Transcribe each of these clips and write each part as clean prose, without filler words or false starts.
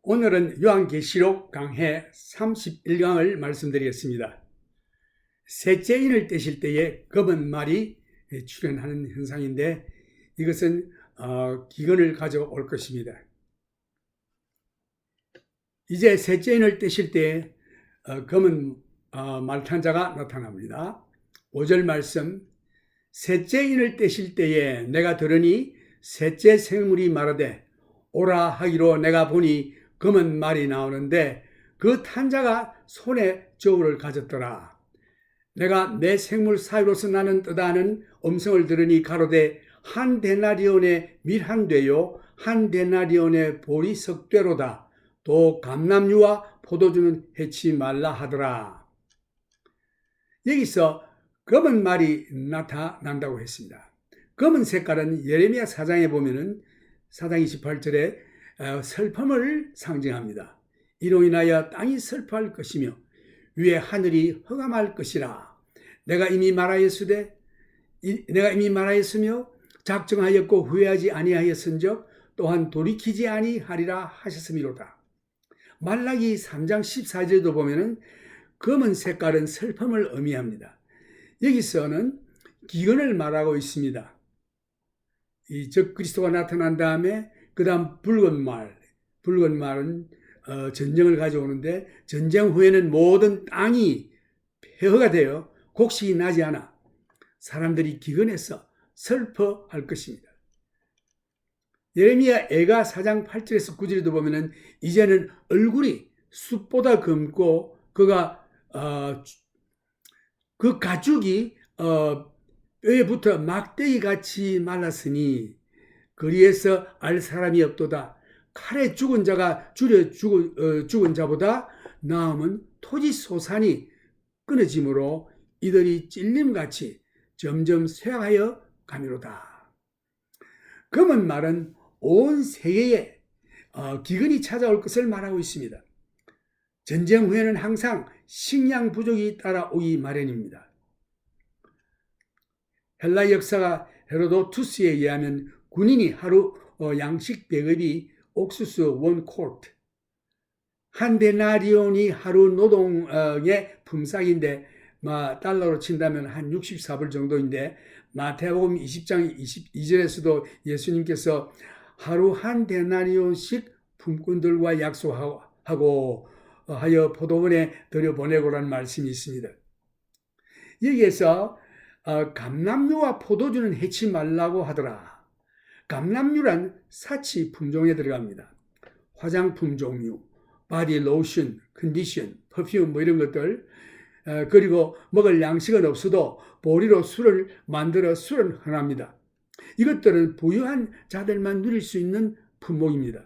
오늘은 요한계시록 강해 31강을 말씀드리겠습니다. 셋째 인을 떼실 때에 검은 말이 출현하는 현상인데 이것은 기근을 가져올 것입니다. 이제 셋째 인을 떼실 때에 검은 말탄자가 나타납니다. 5절 말씀, 셋째 인을 떼실 때에 내가 들으니 셋째 생물이 말하되 오라 하기로 내가 보니 검은 말이 나오는데 그 탄자가 손에 저울을 가졌더라. 내가 내 생물 사이로서 나는 뜨다는 음성을 들으니 가로되 한 데나리온의 밀한되요 한 데나리온의 보리 석되로다. 또 감람류와 포도주는 해치 말라 하더라. 여기서 검은 말이 나타난다고 했습니다. 검은 색깔은 예레미야 4장에 보면은 4장 28절에 슬픔을 상징합니다. 이로 인하여 땅이 슬퍼할 것이며 위에 하늘이 흑암할 것이라. 내가 이미 말하였으며 작정하였고 후회하지 아니하였은즉 또한 돌이키지 아니하리라 하셨음이로다. 말라기 3장 14절도 보면은 검은 색깔은 슬픔을 의미합니다. 여기서는 기근을 말하고 있습니다. 이 적그리스도가 나타난 다음에 그 다음 붉은 말은 전쟁을 가져오는데 전쟁 후에는 모든 땅이 폐허가 되어 곡식이 나지 않아 사람들이 기근해서 슬퍼할 것입니다. 예레미야 애가 4장 8절에서 9절에도 보면은 이제는 얼굴이 숯보다 검고 그가 그 가죽이 뼈에 붙어 막대기 같이 말랐으니 거리에서 알 사람이 없도다. 칼에 죽은 자가 죽은 자보다 나음은 토지 소산이 끊어짐으로 이들이 찔림같이 점점 쇠하여 가미로다. 검은 말은 온 세계에 기근이 찾아올 것을 말하고 있습니다. 전쟁 후에는 항상 식량 부족이 따라오기 마련입니다. 헬라 역사가 헤로도투스에 의하면 군인이 하루 양식 배급이 옥수수 1쿼트, 한 데나리온이 하루 노동의 품삯인데 달러로 친다면 한 64불 정도인데 마태복음 20장 22절에서도 예수님께서 하루 한 데나리온씩 품꾼들과 약속하고 하여 포도원에 들여보내고라는 말씀이 있습니다. 여기에서 감람류와 포도주는 해치 말라고 하더라. 감람류란 사치 품종에 들어갑니다. 화장품 종류, 바디 로션, 컨디션, 퍼퓸 이런 것들, 그리고 먹을 양식은 없어도 보리로 술을 만들어 술은 흔합니다. 이것들은 부유한 자들만 누릴 수 있는 품목입니다.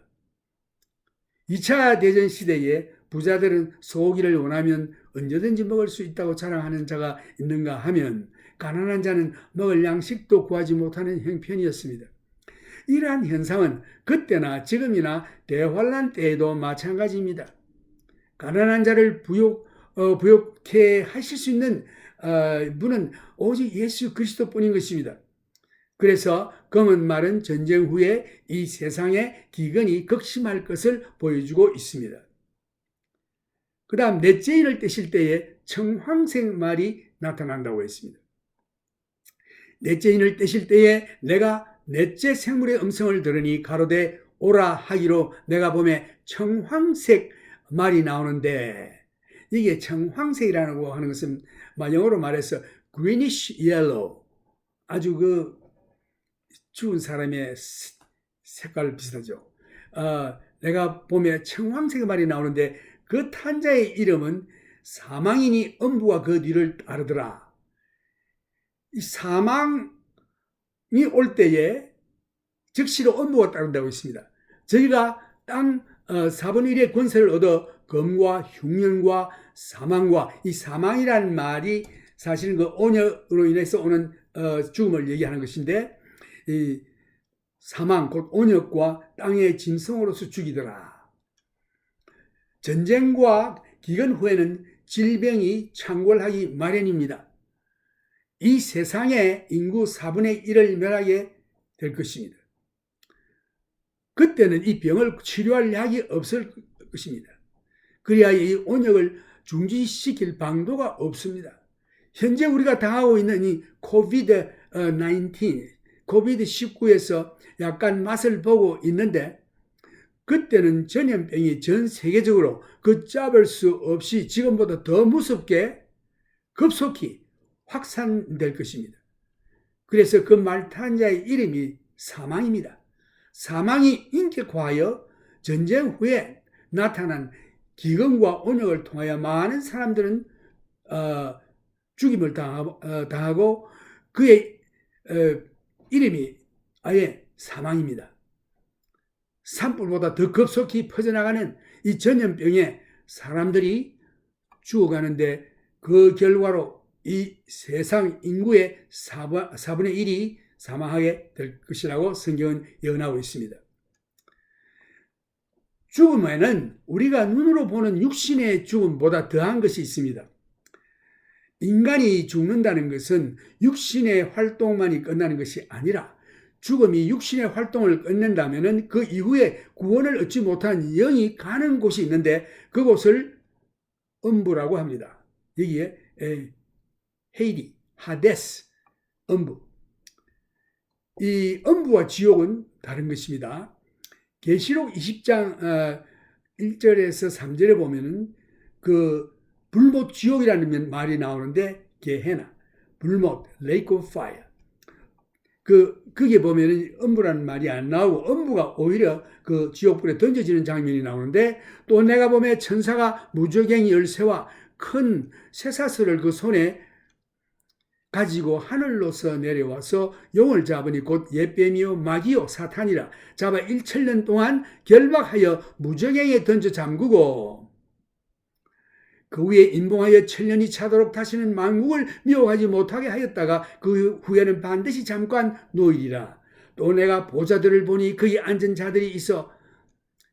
2차 대전 시대에 부자들은 소고기를 원하면 언제든지 먹을 수 있다고 자랑하는 자가 있는가 하면 가난한 자는 먹을 양식도 구하지 못하는 형편이었습니다. 이러한 현상은 그때나 지금이나 대환란 때에도 마찬가지입니다. 가난한 자를 부욕해 하실 수 있는 분은 오직 예수 그리스도뿐인 것입니다. 그래서 검은 말은 전쟁 후에 이 세상의 기근이 극심할 것을 보여주고 있습니다. 그 다음 넷째 인을 떼실 때에 청황색 말이 나타난다고 했습니다. 넷째 인을 떼실 때에 내가 넷째 생물의 음성을 들으니 가로되 오라 하기로 내가 보매 청황색 말이 나오는데 이게 청황색이라고 하는 것은 영어로 말해서 greenish yellow, 아주 죽은 사람의 색깔 비슷하죠. 내가 보매 청황색 말이 나오는데 그 탄자의 이름은 사망이니 음부가 그 뒤를 따르더라. 이 사망이 올 때에 즉시로 음부가 따른다고 있습니다. 저희가 땅 4분의 1의 권세를 얻어 검과 흉년과 사망과, 이 사망이라는 말이 사실은 그 온역으로 인해서 오는 죽음을 얘기하는 것인데, 이 사망 곧 온역과 땅의 짐승으로서 죽이더라. 전쟁과 기근 후에는 질병이 창궐하기 마련입니다. 이 세상의 인구 4분의 1을 멸하게 될 것입니다. 그때는 이 병을 치료할 약이 것입니다. 그래야 이 온역을 중지시킬 방도가 없습니다. 현재 우리가 당하고 있는 이 코비드-19에서 약간 맛을 보고 있는데, 그때는 전염병이 전 세계적으로 걷잡을 수 없이 지금보다 더 무섭게 급속히 확산될 것입니다. 그래서 그 말탄자의 이름이 사망입니다. 사망이 인격화하여 전쟁 후에 나타난 기근과 온역을 통하여 많은 사람들은 죽임을 당하고 그의 이름이 아예 사망입니다. 산불보다 더 급속히 퍼져나가는 이 전염병에 사람들이 죽어가는데, 그 결과로 이 세상 인구의 4분의 1이 사망하게 될 것이라고 성경은 예언하고 있습니다. 죽음에는 우리가 눈으로 보는 육신의 죽음보다 더한 것이 있습니다. 인간이 죽는다는 것은 육신의 활동만이 끝나는 것이 아니라, 죽음이 육신의 활동을 끝낸다면 그 이후에 구원을 얻지 못한 영이 가는 곳이 있는데, 그곳을 음부라고 합니다. 여기에 헤이디, 하데스, 음부. 이 음부와 지옥은 다른 것입니다. 계시록 20장 1절에서 3절에 보면은 그 불못 지옥이라는 말이 나오는데, 게헤나, 불못, lake of fire. 그게 보면은 음부라는 말이 안 나오고, 음부가 오히려 그 지옥불에 던져지는 장면이 나오는데, 또 내가 보면 천사가 무저갱이 열쇠와 큰 쇠사슬을 그 손에 가지고 하늘로서 내려와서 용을 잡으니 곧 옛뱀이요 마귀요 사탄이라 잡아 1천년 동안 결박하여 무저갱이에 던져 잠그고, 그 위에 인봉하여 1000년이 차도록 다시는 만국을 미혹하지 못하게 하였다가 그 후에는 반드시 잠깐 놓이리라. 또 내가 보좌들을 보니 거기 앉은 자들이 있어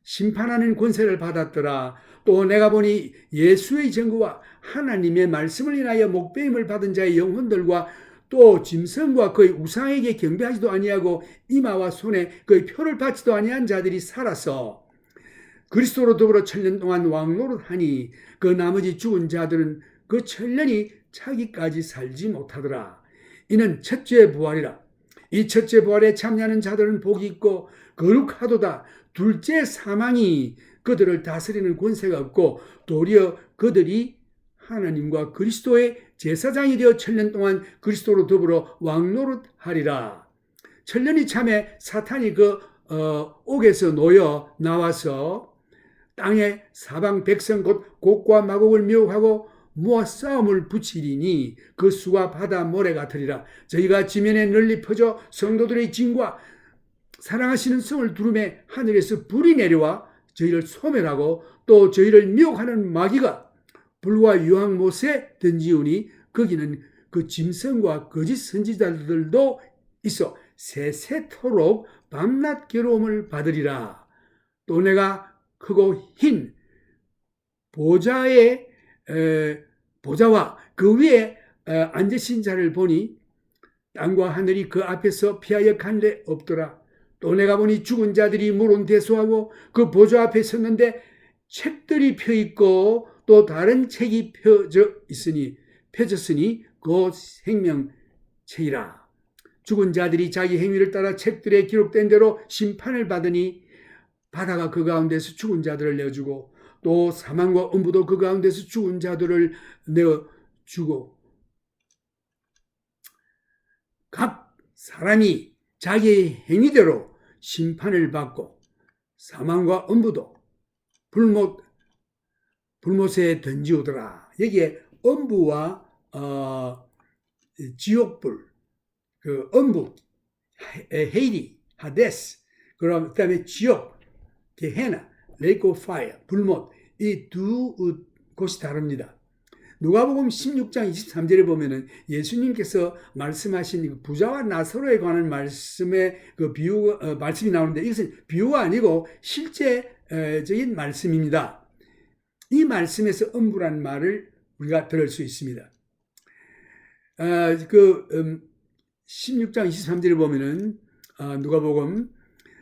심판하는 권세를 받았더라. 또 내가 보니 예수의 증거와 하나님의 말씀을 인하여 목배임을 받은 자의 영혼들과 또 짐승과 그의 우상에게 경배하지도 아니하고 이마와 손에 그의 표를 받지도 아니한 자들이 살아서 그리스도로 더불어 1000년 동안 왕노릇하니, 그 나머지 죽은 자들은 그 1000년이 차기까지 살지 못하더라. 이는 첫째 부활이라. 이 첫째 부활에 참여하는 자들은 복이 있고 거룩하도다. 둘째 사망이 그들을 다스리는 권세가 없고, 도리어 그들이 하나님과 그리스도의 제사장이 되어 1000년 동안 그리스도로 더불어 왕노릇하리라. 1000년이 참에 사탄이 그 옥에서 놓여 나와서 땅에 사방 백성 곧 곡과 마곡을 미혹하고 모아 싸움을 붙이리니 그 수가 바다 모래 같으리라. 저희가 지면에 널리 퍼져 성도들의 진과 사랑하시는 성을 두름에 하늘에서 불이 내려와 저희를 소멸하고, 또 저희를 미혹하는 마귀가 불과 유황 못에 던지우니 거기는 그 짐승과 거짓 선지자들도 있어 세세토록 밤낮 괴로움을 받으리라. 또 내가 크고 흰 보좌와 그 위에 앉으신 자를 보니 땅과 하늘이 그 앞에서 피하여 간데 없더라. 또 내가 보니 죽은 자들이 물론대소하고 그 보좌 앞에 섰는데 책들이 펴있고 또 다른 책이 펴졌으니 그 생명책이라. 죽은 자들이 자기 행위를 따라 책들에 기록된 대로 심판을 받으니 바다가 그 가운데서 죽은 자들을 내어주고, 또 사망과 음부도 그 가운데서 죽은 자들을 내어주고, 각 사람이 자기의 행위대로 심판을 받고, 사망과 음부도 불못에 던지우더라. 여기에 음부와 지옥불, 그 음부, 헤이디, 하데스, 그다음에 지옥, 게헤나, 레이크 오브 파이어, 불못, 이 두 곳이 다릅니다. 누가복음 16장 23절에 보면은 예수님께서 말씀하신 부자와 나사로에 관한 말씀의 그 말씀이 나오는데, 이것은 비유가 아니고 실제적인 말씀입니다. 이 말씀에서 음부라는 말을 우리가 들을 수 있습니다. 16장 23절에 보면은 누가복음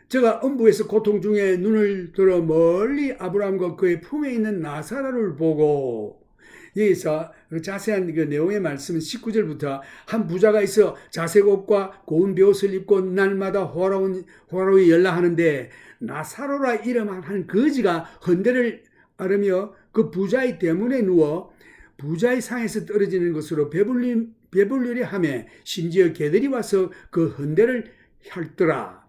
제가 음부에서 고통 중에 눈을 들어 멀리 아브라함과 그의 품에 있는 나사로를 보고, 여기서 자세한 그 내용의 말씀은 19절부터 한 부자가 있어 자색 옷과 고운 베옷을 입고 날마다 포로에 연락하는데 나사로라 이름한 한 거지가 헌대를 앓으며 그 부자의 때문에 누워 부자의 상에서 떨어지는 것으로 배불리려 하며 심지어 개들이 와서 그 헌대를 핥더라.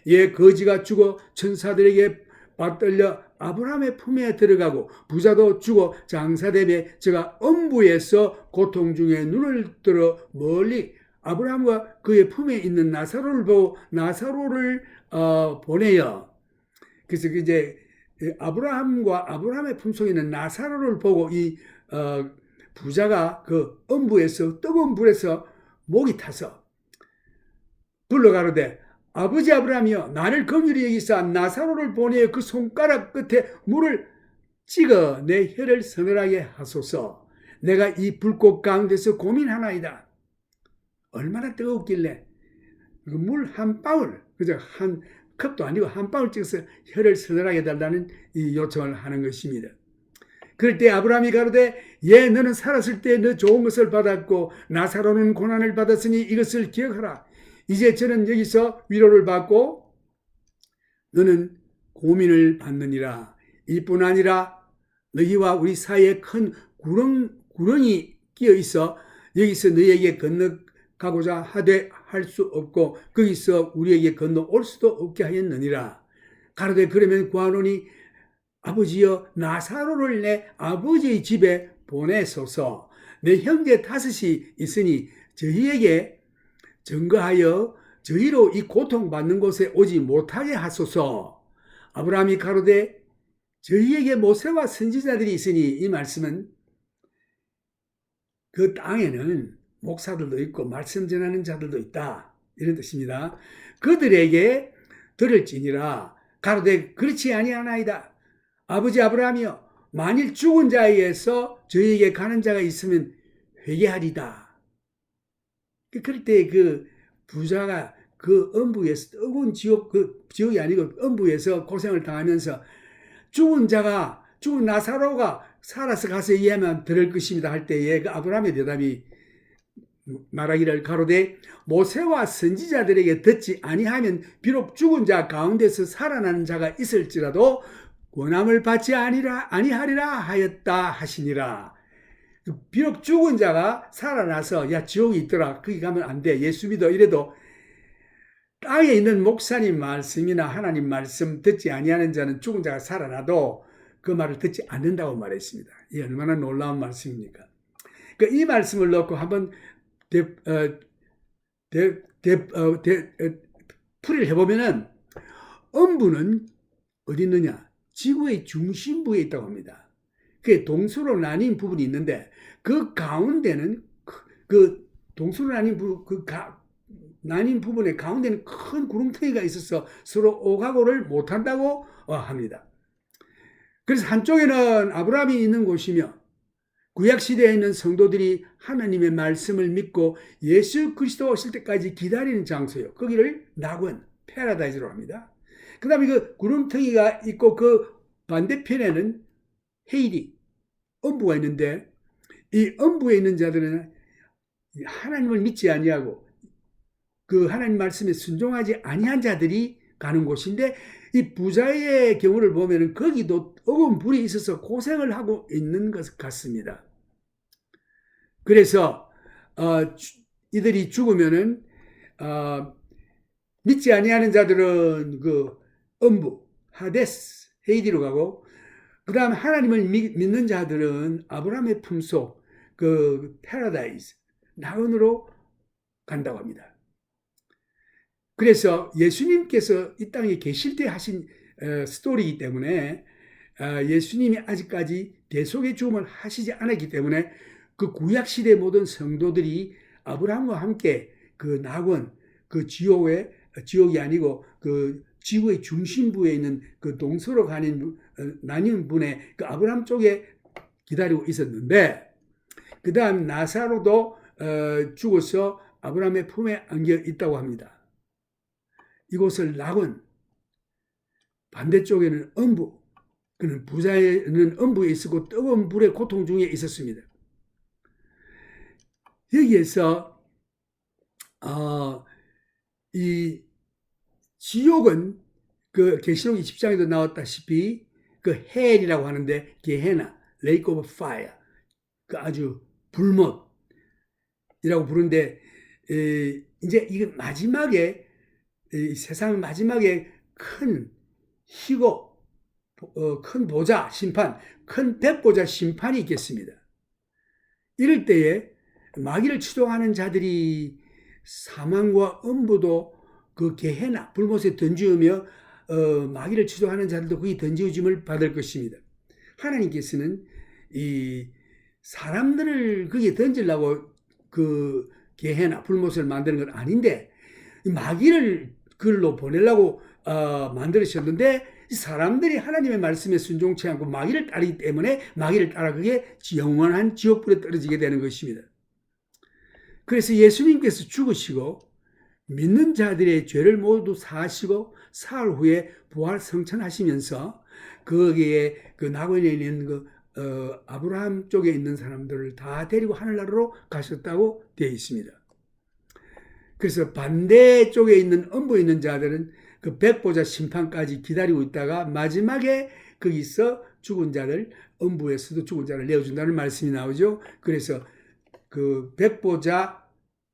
예, 거지가 죽어 천사들에게 받들려 아브라함의 품에 들어가고 부자도 죽어 장사되며 제가 음부에서 고통 중에 눈을 들어 멀리 아브라함과 그의 품에 있는 나사로를 보고 나사로를 보내요. 그래서 이제 아브라함과 아브라함의 품속에 있는 나사로를 보고 이 부자가 그 음부에서 뜨거운 불에서 목이 타서 불러가로되 아버지 아브라함이여 나를 긍휼히 여기사 나사로를 보내어 그 손가락 끝에 물을 찍어 내 혀를 서늘하게 하소서. 내가 이 불꽃 가운데서 고민하나이다. 얼마나 뜨겁길래 물 한 방울, 그저 한 컵도 아니고 한 방울 찍어서 혀를 서늘하게 달라는 이 요청을 하는 것입니다. 그럴 때 아브라함이 가로되 예 너는 살았을 때 너 좋은 것을 받았고 나사로는 고난을 받았으니 이것을 기억하라. 이제 저는 여기서 위로를 받고 너는 고민을 받느니라. 이뿐 아니라 너희와 우리 사이에 큰 구렁이 끼어 있어 여기서 너희에게 건너가고자 하되 할 수 없고 거기서 우리에게 건너올 수도 없게 하였느니라. 가로되 그러면 구하노니 아버지여 나사로를 내 아버지의 집에 보내소서. 내 형제 5이 있으니 저희에게 증거하여 저희로 이 고통받는 곳에 오지 못하게 하소서. 아브라함이 가로되 저희에게 모세와 선지자들이 있으니 이 말씀은 그 땅에는 목사들도 있고 말씀 전하는 자들도 있다 이런 뜻입니다. 그들에게 들을지니라. 가로되 그렇지 아니하나이다. 아버지 아브라함이여 만일 죽은 자에게서 저희에게 가는 자가 있으면 회개하리다. 그럴 때 그 부자가 그 음부에서 뜨거운 지옥이 아니고 음부에서 고생을 당하면서 죽은 나사로가 살아서 가서 이해하면 들을 것입니다 할 때에 그 아브라함의 대답이 말하기를 가로되 모세와 선지자들에게 듣지 아니하면 비록 죽은 자 가운데서 살아나는 자가 있을지라도 권함을 받지 아니하리라 하였다 하시니라. 비록 죽은 자가 살아나서 야 지옥이 있더라 거기 가면 안 돼 예수 믿어 이래도 땅에 있는 목사님 말씀이나 하나님 말씀 듣지 아니하는 자는 죽은 자가 살아나도 그 말을 듣지 않는다고 말했습니다. 이 얼마나 놀라운 말씀입니까? 그러니까 이 말씀을 넣고 한번 풀이를 해보면은 음부는 어디 있느냐? 지구의 중심부에 있다고 합니다. 그게 동서로 나뉜 부분이 있는데 그 가운데는 그 동서로 나뉜 부분의 가운데는 큰 구름텅이가 있어서 서로 오가고를 못한다고 합니다. 그래서 한쪽에는 아브라함이 있는 곳이며 구약시대에 있는 성도들이 하나님의 말씀을 믿고 예수 그리스도 오실 때까지 기다리는 장소예요. 거기를 낙원, 패러다이즈로 합니다. 그 다음에 그 구름텅이가 있고 그 반대편에는 헤이리, 음부가 있는데 이 음부에 있는 자들은 하나님을 믿지 아니하고 그 하나님 말씀에 순종하지 아니한 자들이 가는 곳인데 이 부자의 경우를 보면 거기도 뜨거운 불이 있어서 고생을 하고 있는 것 같습니다. 그래서 이들이 죽으면은 믿지 아니하는 자들은 그 음부, 하데스, 헤이디로 가고 그 다음 하나님을 믿는 자들은 아브라함의 품속 그 패러다이스, 낙원으로 간다고 합니다. 그래서 예수님께서 이 땅에 계실 때 하신 스토리이기 때문에 예수님이 아직까지 대속의 죽음을 하시지 않았기 때문에 그 구약시대 모든 성도들이 아브라함과 함께 그 낙원, 그 지옥이 아니고 그 지구의 중심부에 있는 그 동서로 가는 나뉜 분의 그 아브라함 쪽에 기다리고 있었는데 그 다음 나사로도 죽어서 아브라함의 품에 안겨 있다고 합니다. 이곳을 낙원 반대쪽에는 음부, 그는 부자는 음부에 있었고 뜨거운 불의 고통 중에 있었습니다. 여기에서 이 지옥은 그 계시록 20장에도 나왔다시피 그 헬이라고 하는데 게헤나, Lake of Fire, 그 아주 불못이라고 부르는데 이제 이게 마지막에 세상 마지막에 큰 희고 큰 보좌 심판, 큰 백보좌 심판이 있겠습니다. 이럴 때에 마귀를 추종하는 자들이 사망과 음부도 그 게헤나 불못에 던지우며 마귀를 추종하는 자들도 거기 던지우짐을 받을 것입니다. 하나님께서는 이 사람들을 거기에 던지려고 그 게헤나 불못을 만드는 건 아닌데 마귀를 그걸로 보내려고 만들으셨는데 사람들이 하나님의 말씀에 순종치 않고 마귀를 따르기 때문에 마귀를 따라 그게 영원한 지옥불에 떨어지게 되는 것입니다. 그래서 예수님께서 죽으시고 믿는 자들의 죄를 모두 사하시고 사흘 후에 부활 성천하시면서 거기에 그 낙원에 있는 그 아브라함 쪽에 있는 사람들을 다 데리고 하늘나라로 가셨다고 되어 있습니다. 그래서 반대쪽에 있는 음부에 있는 자들은 그 백보자 심판까지 기다리고 있다가 마지막에 거기서 죽은 자를 음부에서도 죽은 자를 내어준다는 말씀이 나오죠. 그래서 그 백보자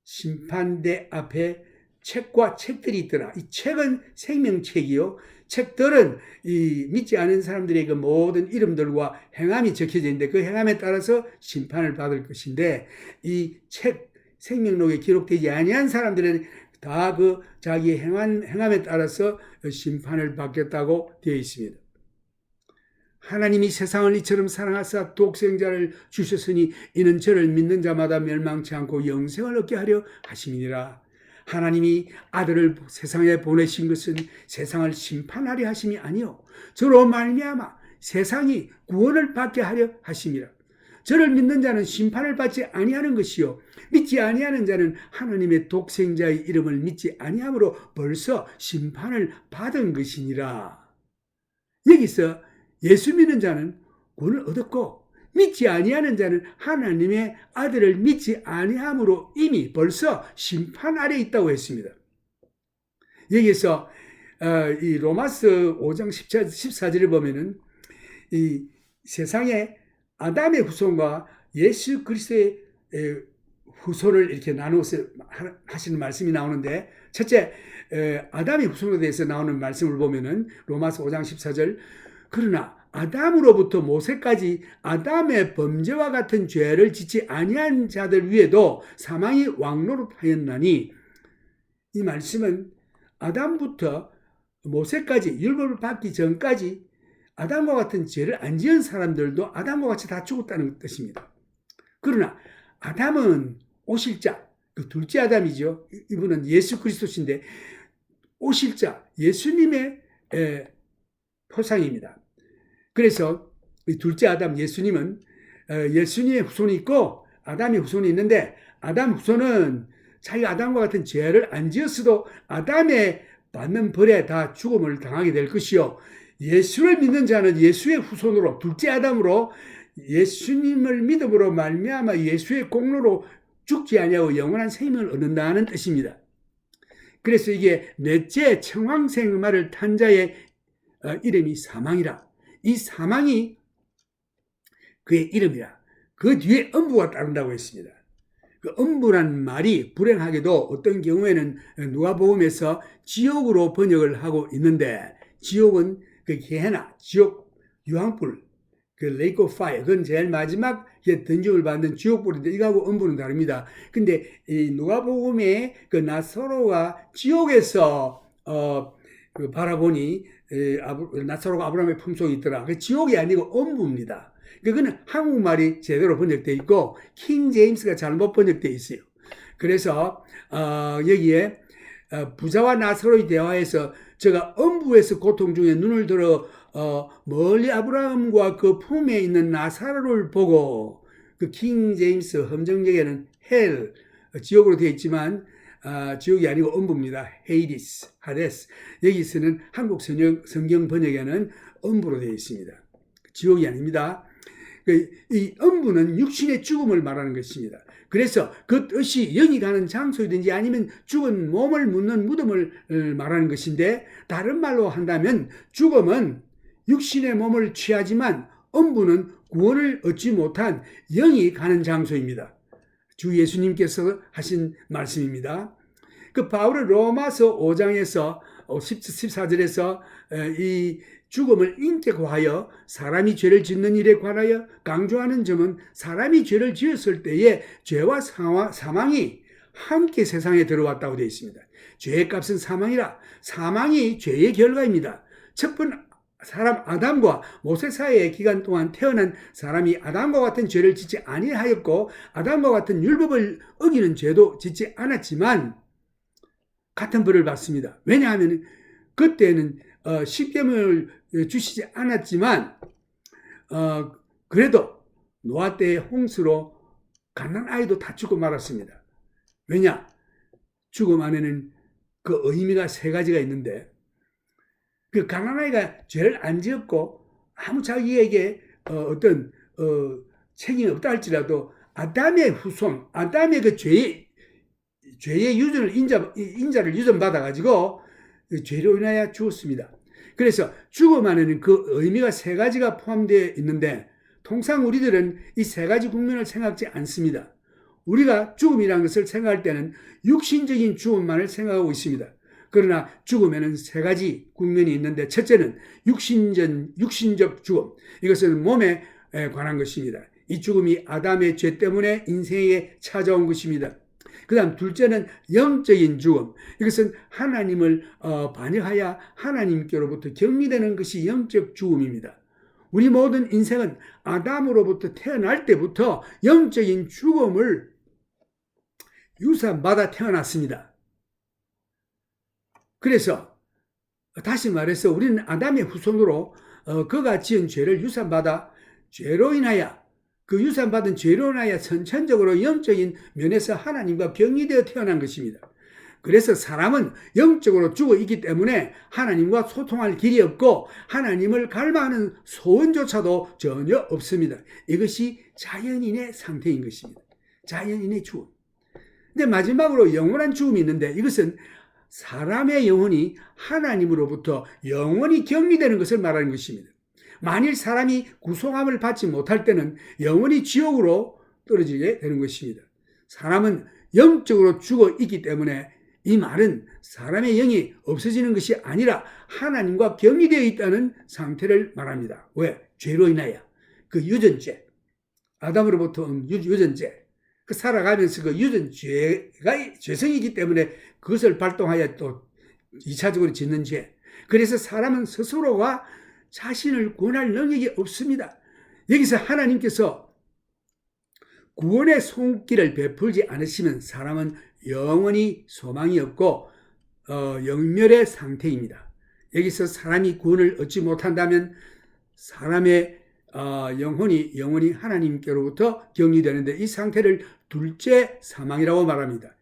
심판대 앞에 책과 책들이 있더라. 이 책은 생명책이요. 책들은 이 믿지 않은 사람들의 그 모든 이름들과 행함이 적혀져 있는데 그 행함에 따라서 심판을 받을 것인데 이 책 생명록에 기록되지 아니한 사람들은 다 그 자기의 행함에 따라서 심판을 받겠다고 되어 있습니다. 하나님이 세상을 이처럼 사랑하사 독생자를 주셨으니 이는 저를 믿는 자마다 멸망치 않고 영생을 얻게 하려 하심이니라. 하나님이 아들을 세상에 보내신 것은 세상을 심판하려 하심이 아니요 저로 말미암아 세상이 구원을 받게 하려 하심이라. 저를 믿는 자는 심판을 받지 아니하는 것이요 믿지 아니하는 자는 하나님의 독생자의 이름을 믿지 아니함으로 벌써 심판을 받은 것이니라. 여기서 예수 믿는 자는 구원을 얻었고 믿지 아니하는 자는 하나님의 아들을 믿지 아니함으로 이미 벌써 심판 아래 있다고 했습니다. 여기서 이 로마서 5장 14절을 보면은 이 세상에 아담의 후손과 예수 그리스도의 후손을 이렇게 나누어서 하시는 말씀이 나오는데 첫째 아담의 후손에 대해서 나오는 말씀을 보면은 로마서 5장 14절 그러나 아담으로부터 모세까지 아담의 범죄와 같은 죄를 짓지 아니한 자들 위에도 사망이 왕노릇하였나니 이 말씀은 아담부터 모세까지 율법을 받기 전까지 아담과 같은 죄를 안 지은 사람들도 아담과 같이 다 죽었다는 뜻입니다. 그러나 아담은 오실 자, 그 둘째 아담이죠. 이분은 예수 그리스도신데 오실 자, 예수님의 표상입니다. 그래서 이 둘째 아담 예수님은 예수님의 후손이 있고 아담의 후손이 있는데 아담 후손은 자기가 아담과 같은 죄를 안 지었어도 아담의 받는 벌에 다 죽음을 당하게 될 것이요 예수를 믿는 자는 예수의 후손으로 둘째 아담으로 예수님을 믿음으로 말미암아 예수의 공로로 죽지 아니하고 영원한 생명을 얻는다는 뜻입니다. 그래서 이게 넷째 청황생마를 탄 자의 이름이 사망이라. 이 사망이 그의 이름이라. 그 뒤에 음부가 따른다고 했습니다. 그 음부란 말이 불행하게도 어떤 경우에는 누가복음에서 지옥으로 번역을 하고 있는데 지옥은 그 게헤나, 지옥, 유황불, 그 Lake of Fire, 그건 제일 마지막에 던짐을 받는 지옥불인데 이거하고 음부는 다릅니다. 근데 이 누가복음에 그 나사로가 지옥에서 그 바라보니 나사로가 아브라함의 품속에 있더라. 그 지옥이 아니고 음부입니다. 그거는 한국말이 제대로 번역되어 있고 킹 제임스가 잘못 번역되어 있어요. 그래서 여기에 부자와 나사로의 대화에서 제가 음부에서 고통 중에 눈을 들어 멀리 아브라함과 그 품에 있는 나사로를 보고 그 킹 제임스 함정역에는 헬 지옥으로 되어 있지만 지옥이 아니고 음부입니다. 헤이디스, 하데스. 여기서는 한국 성경 번역에는 음부로 되어 있습니다. 지옥이 아닙니다. 이 음부는 육신의 죽음을 말하는 것입니다. 그래서 그 뜻이 영이 가는 장소이든지 아니면 죽은 몸을 묻는 무덤을 말하는 것인데, 다른 말로 한다면 죽음은 육신의 몸을 취하지만 음부는 구원을 얻지 못한 영이 가는 장소입니다. 주 예수님께서 하신 말씀입니다. 그 바울은 로마서 5장에서 14절에서 이 죽음을 인격화하여 사람이 죄를 짓는 일에 관하여 강조하는 점은, 사람이 죄를 지었을 때에 죄와 사망이 함께 세상에 들어왔다고 되어 있습니다. 죄의 값은 사망이라. 사망이 죄의 결과입니다. 첫 번 사람 아담과 모세 사이의 기간 동안 태어난 사람이 아담과 같은 죄를 짓지 아니하였고 아담과 같은 율법을 어기는 죄도 짓지 않았지만 같은 벌을 받습니다. 왜냐하면 그때는 십계명을 주시지 않았지만 그래도 노아 때의 홍수로 갓난 아이도 다 죽고 말았습니다. 왜냐? 죽음 안에는 그 의미가 세 가지가 있는데, 그 갓난 아이가 죄를 안 지었고 아무 자기에게 어떤 책임이 없다 할지라도 아담의 후손, 아담의 그 죄의 유전을 인자를 유전받아 가지고 죄로 인하여 죽었습니다. 그래서 죽음 안에는 그 의미가 세 가지가 포함되어 있는데, 통상 우리들은 이 세 가지 국면을 생각지 않습니다. 우리가 죽음이라는 것을 생각할 때는 육신적인 죽음만을 생각하고 있습니다. 그러나 죽음에는 세 가지 국면이 있는데, 첫째는 육신적 죽음. 이것은 몸에 관한 것입니다. 이 죽음이 아담의 죄 때문에 인생에 찾아온 것입니다. 그 다음 둘째는 영적인 죽음. 이것은 하나님을 반역하여 하나님께로부터 격리되는 것이 영적 죽음입니다. 우리 모든 인생은 아담으로부터 태어날 때부터 영적인 죽음을 유산받아 태어났습니다. 그래서 다시 말해서 우리는 아담의 후손으로 그가 지은 죄를 유산받아 죄로 인하여, 그 유산받은 죄로 인하여 선천적으로 영적인 면에서 하나님과 병리되어 태어난 것입니다. 그래서 사람은 영적으로 죽어 있기 때문에 하나님과 소통할 길이 없고 하나님을 갈망하는 소원조차도 전혀 없습니다. 이것이 자연인의 상태인 것입니다. 자연인의 죽음. 근데 마지막으로 영원한 죽음이 있는데, 이것은 사람의 영혼이 하나님으로부터 영원히 격리되는 것을 말하는 것입니다. 만일 사람이 구속함을 받지 못할 때는 영원히 지옥으로 떨어지게 되는 것입니다. 사람은 영적으로 죽어 있기 때문에 이 말은 사람의 영이 없어지는 것이 아니라 하나님과 격리되어 있다는 상태를 말합니다. 왜? 죄로 인하여 그 유전죄, 아담으로부터 온 유전죄, 그 살아가면서 그 유전죄가 죄성이기 때문에 그것을 발동하여 또 2차적으로 짓는 죄. 그래서 사람은 스스로가 자신을 구원할 능력이 없습니다. 여기서 하나님께서 구원의 손길을 베풀지 않으시면 사람은 영원히 소망이 없고 영멸의 상태입니다. 여기서 사람이 구원을 얻지 못한다면 사람의 영혼이 영원히 하나님께로부터 격리되는데, 이 상태를 둘째 사망이라고 말합니다.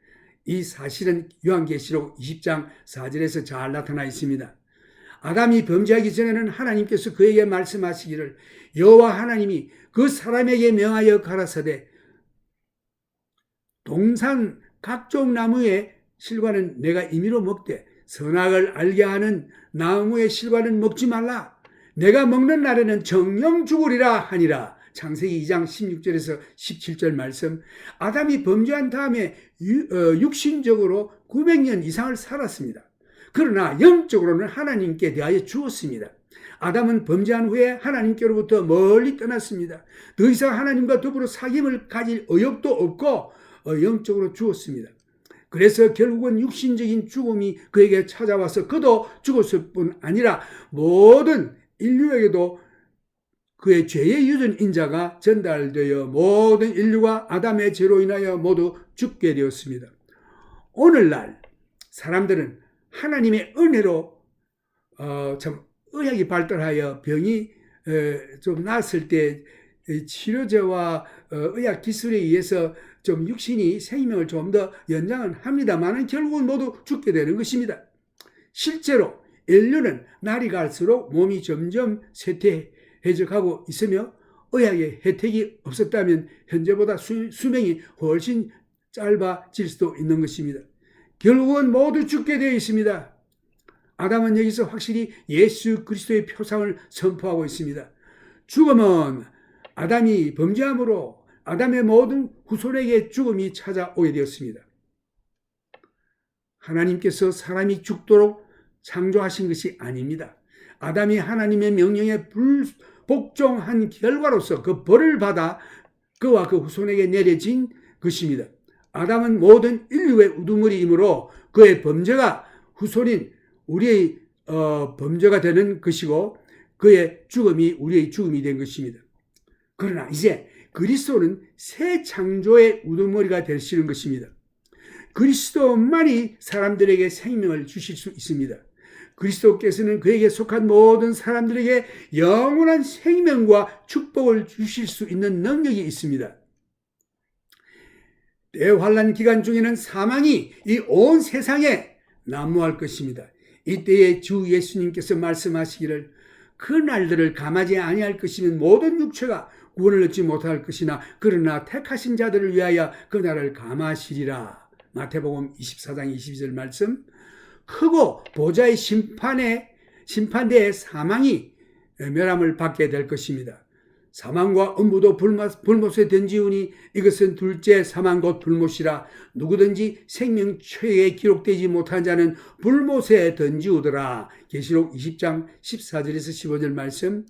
이 사실은 요한계시록 20장 4절에서 잘 나타나 있습니다. 아담이 범죄하기 전에는 하나님께서 그에게 말씀하시기를, 여호와 하나님이 그 사람에게 명하여 가라사대 동산 각종 나무의 실과는 내가 임의로 먹되 선악을 알게 하는 나무의 실과는 먹지 말라. 내가 먹는 날에는 정령 죽으리라 하니라. 창세기 2장 16절에서 17절 말씀. 아담이 범죄한 다음에 육신적으로 900년 이상을 살았습니다. 그러나 영적으로는 하나님께 대하여 죽었습니다. 아담은 범죄한 후에 하나님께로부터 멀리 떠났습니다. 더 이상 하나님과 더불어 사귐을 가질 의욕도 없고 영적으로 죽었습니다. 그래서 결국은 육신적인 죽음이 그에게 찾아와서 그도 죽었을 뿐 아니라 모든 인류에게도 그의 죄의 유전 인자가 전달되어 모든 인류가 아담의 죄로 인하여 모두 죽게 되었습니다. 오늘날 사람들은 하나님의 은혜로 참 의학이 발달하여 병이 좀 나았을 때 치료제와 의학 기술에 의해서 좀 육신이 생명을 좀 더 연장은 합니다만 결국은 모두 죽게 되는 것입니다. 실제로 인류는 날이 갈수록 몸이 점점 쇠퇴해져 가고 있으며 의학의 혜택이 없었다면 현재보다 수명이 훨씬 짧아질 수도 있는 것입니다. 결국은 모두 죽게 되어 있습니다. 아담은 여기서 확실히 예수 그리스도의 표상을 선포하고 있습니다. 죽음은 아담이 범죄함으로 아담의 모든 후손에게 죽음이 찾아오게 되었습니다. 하나님께서 사람이 죽도록 창조하신 것이 아닙니다. 아담이 하나님의 명령에 불복종한 결과로서 그 벌을 받아 그와 그 후손에게 내려진 것입니다. 아담은 모든 인류의 우두머리이므로 그의 범죄가 후손인 우리의 범죄가 되는 것이고 그의 죽음이 우리의 죽음이 된 것입니다. 그러나 이제 그리스도는 새 창조의 우두머리가 되시는 것입니다. 그리스도만이 사람들에게 생명을 주실 수 있습니다. 그리스도께서는 그에게 속한 모든 사람들에게 영원한 생명과 축복을 주실 수 있는 능력이 있습니다. 대환란 기간 중에는 사망이 이 온 세상에 난무할 것입니다. 이때에 주 예수님께서 말씀하시기를 그 날들을 감하지 아니할 것이면 모든 육체가 구원을 얻지 못할 것이나 그러나 택하신 자들을 위하여 그 날을 감하시리라. 마태복음 24장 22절 말씀. 크고 보좌의 심판대에 사망이 멸함을 받게 될 것입니다. 사망과 음부도 불못에 던지우니 이것은 둘째 사망 곧 불못이라. 누구든지 생명册에 기록되지 못한 자는 불못에 던지우더라. 계시록 20장 14절에서 15절 말씀.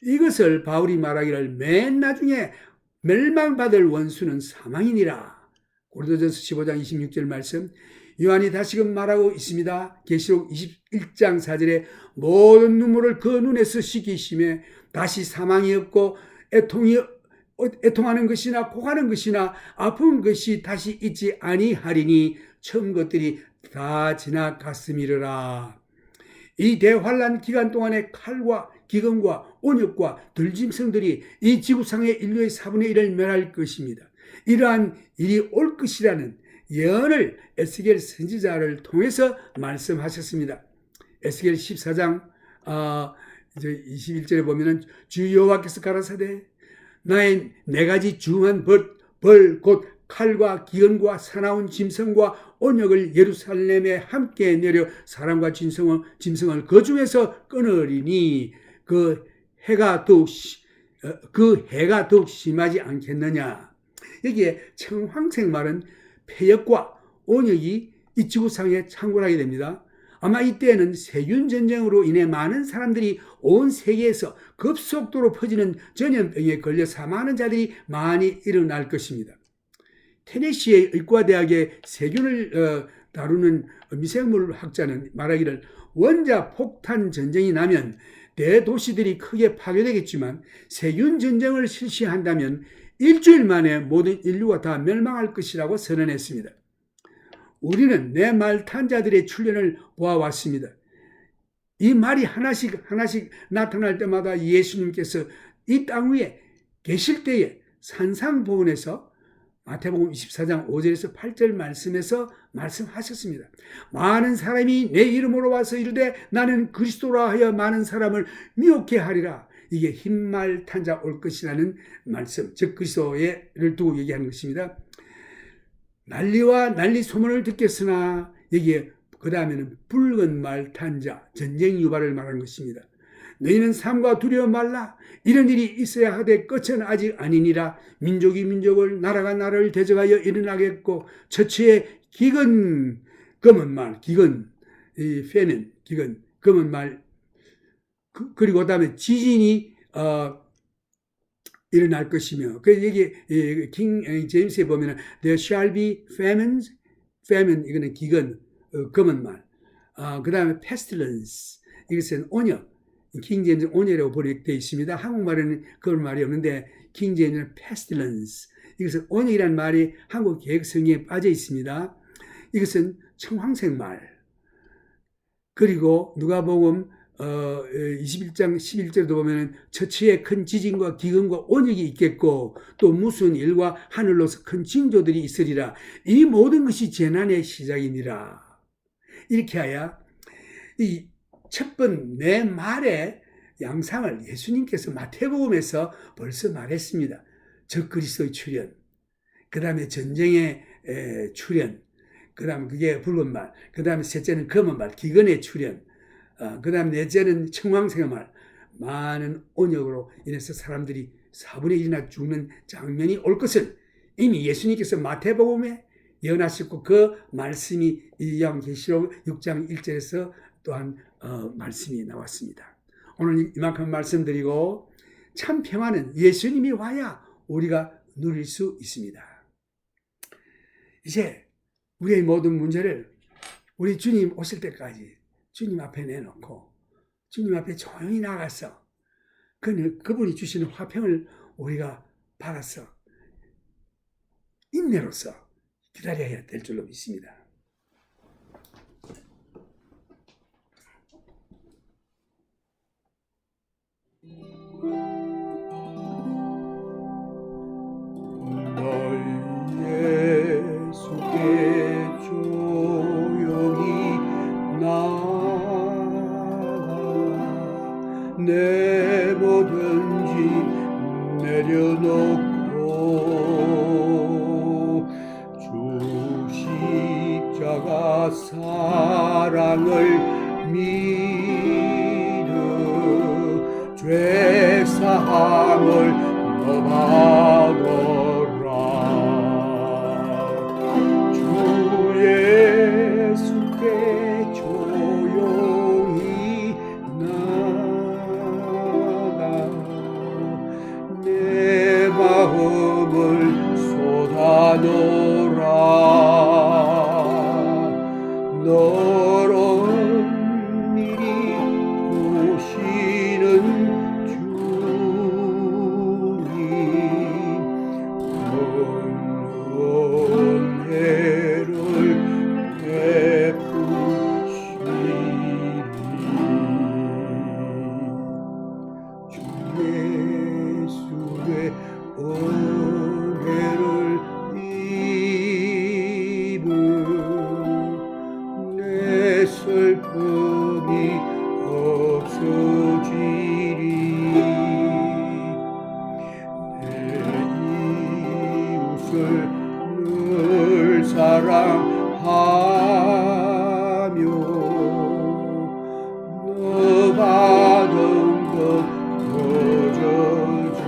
이것을 바울이 말하기를 맨 나중에 멸망받을 원수는 사망이니라. 고린도전서 15장 26절 말씀. 요한이 다시금 말하고 있습니다. 계시록 21장 4절에 모든 눈물을 그 눈에서 씻기시며 다시 사망이 없고 애통하는 것이나 고하는 것이나 아픈 것이 다시 있지 아니하리니 처음 것들이 다 지나갔음이러라. 이 대환란 기간 동안에 칼과 기근과 온역과 들짐승들이 이 지구상의 인류의 4분의 1을 멸할 것입니다. 이러한 일이 올 것이라는 예언을 에스겔 선지자를 통해서 말씀하셨습니다. 에스겔 14장 21절에 보면은 주 여호와께서 가라사대 나의 네 가지 중한 벌 곧 칼과 기근과 사나운 짐승과 온역을 예루살렘에 함께 내려 사람과 짐승을 그 중에서 끊으리니 그 해가 더욱 심하지 않겠느냐. 여기에 청황색 말은 폐역과 온역이 이 지구상에 창궐하게 됩니다. 아마 이때에는 세균전쟁으로 인해 많은 사람들이 온 세계에서 급속도로 퍼지는 전염병에 걸려 사망하는 자들이 많이 일어날 것입니다. 테네시의 의과대학의 세균을 다루는 미생물 학자는 말하기를 원자 폭탄 전쟁이 나면 대도시들이 크게 파괴되겠지만 세균 전쟁을 실시한다면 일주일 만에 모든 인류가 다 멸망할 것이라고 선언했습니다. 우리는 내 말 탄자들의 출현을 보아왔습니다. 이 말이 하나씩 나타날 때마다 예수님께서 이 땅 위에 계실 때에 산상보훈에서 마태복음 24장 5절에서 8절 말씀에서 말씀하셨습니다. 많은 사람이 내 이름으로 와서 이르되 나는 그리스도라 하여 많은 사람을 미혹해 하리라. 이게 흰말 탄자 올 것이라는 말씀, 즉 그리스도를 두고 얘기하는 것입니다. 난리와 난리 소문을 듣겠으나 여기에 그 다음에는 붉은 말 탄자, 전쟁 유발을 말하는 것입니다. 너희는 삶과 두려워 말라. 이런 일이 있어야 하되 끝은 아직 아니니라. 민족이 민족을 나라가 나라를 대적하여 일어나겠고 처치에 기근, 검은 말, 기근, 이 페는 기근, 검은 말, 그리고 그다음에 지진이 일어날 것이며, 그 여기 킹 제임스에 보면은 there shall be famines, famine 이거는 기근, 검은 말, 그다음에 pestilence 이것은 온역, 킹 제임스 온역이라고 번역되어 있습니다. 한국말에는 그런 말이 없는데 킹 제임스는 pestilence 이것은 온역이라는 말이 한국 개혁성경에 빠져 있습니다. 이것은 청황색 말. 그리고 누가복음 21장 11절도 보면 처치에 큰 지진과 기근과 온역이 있겠고 또 무슨 일과 하늘로서 큰 징조들이 있으리라. 이 모든 것이 재난의 시작이니라. 이렇게 하여 이 첫 번 내 말의 양상을 예수님께서 마태복음에서 벌써 말했습니다. 적그리스도의 출현, 그 다음에 전쟁의 출현, 그 다음에 그게 붉은 말, 그 다음에 셋째는 검은 말, 기근의 출현, 그 다음 넷째는 청황색의 말, 많은 온역으로 인해서 사람들이 4분의 1이나 죽는 장면이 올 것을 이미 예수님께서 마태복음에 예언하셨고 그 말씀이 요한계시록 6장 1절에서 또한 말씀이 나왔습니다. 오늘 이만큼 말씀드리고 참 평화는 예수님이 와야 우리가 누릴 수 있습니다. 이제 우리의 모든 문제를 우리 주님 오실 때까지 주님 앞에 내놓고 주님 앞에 조용히 나가서 그분이 주시는 화평을 우리가 받아서 인내로서 기다려야 될 줄로 믿습니다. 예수께 조용히 나가 내 뭐든지 내려놓고 주 십자가 사랑을 믿어 죄 사함을 너받아라. 주 예수께 조용히 나가 내 마음을 쏟아놓으라. 너로 미리 보시는 슬픔이 없어지리. 내 이웃을 늘 사랑하며 너 받은 것 거저주라.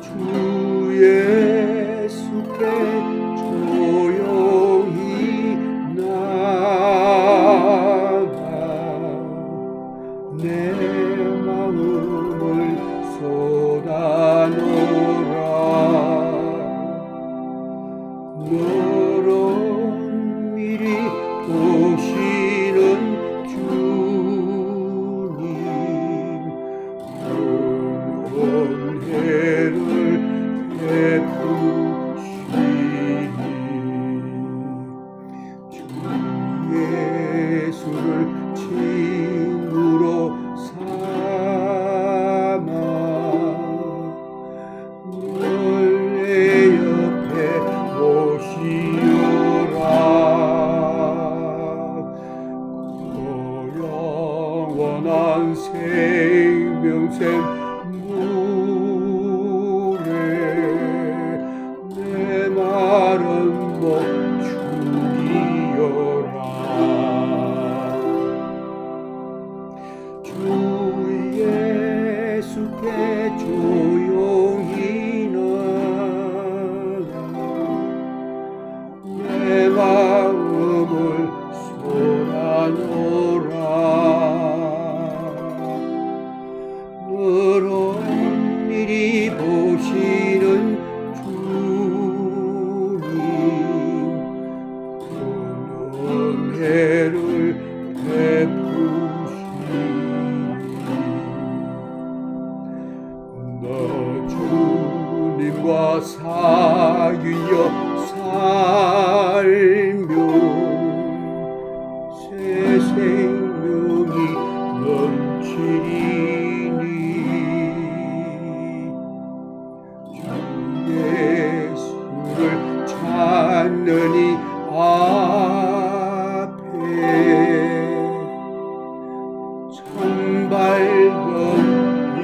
주 예수께 조용히 나가 내 마음을 쏟아놓으라. 너로 미리 보시는 주님 은혜를 베푸시니 주 예수를 친구로 삼아 늘 내 옆에 오시오라. 그 영원한 생명샘 물에 내 마른 목 죽이어라. 주 예수께 조용히 나가 내 마음을 쏟아놓으라. 너로 미리 보시는 주님 은혜를 베푸시니 너 예수를 찾느니 앞에 참밝은 빛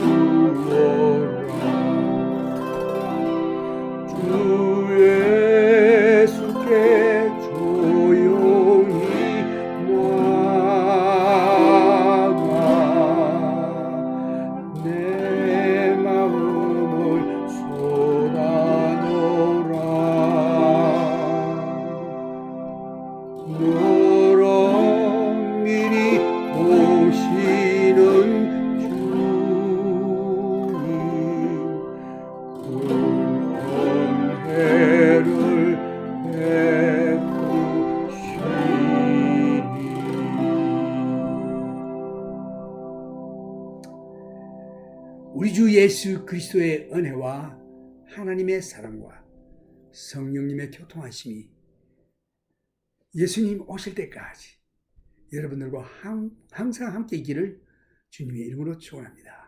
비추어라. 주 예수께 조용히 나가 내 마음을 쏟아놓으라. 너를 미리 보시는 주님 그 은혜를 베푸시니. 우리 주 예수 그리스도의 은혜와 하나님의 사랑과 성령님의 교통하심이 예수님 오실 때까지 여러분들과 항상 함께 있기를 주님의 이름으로 축원합니다.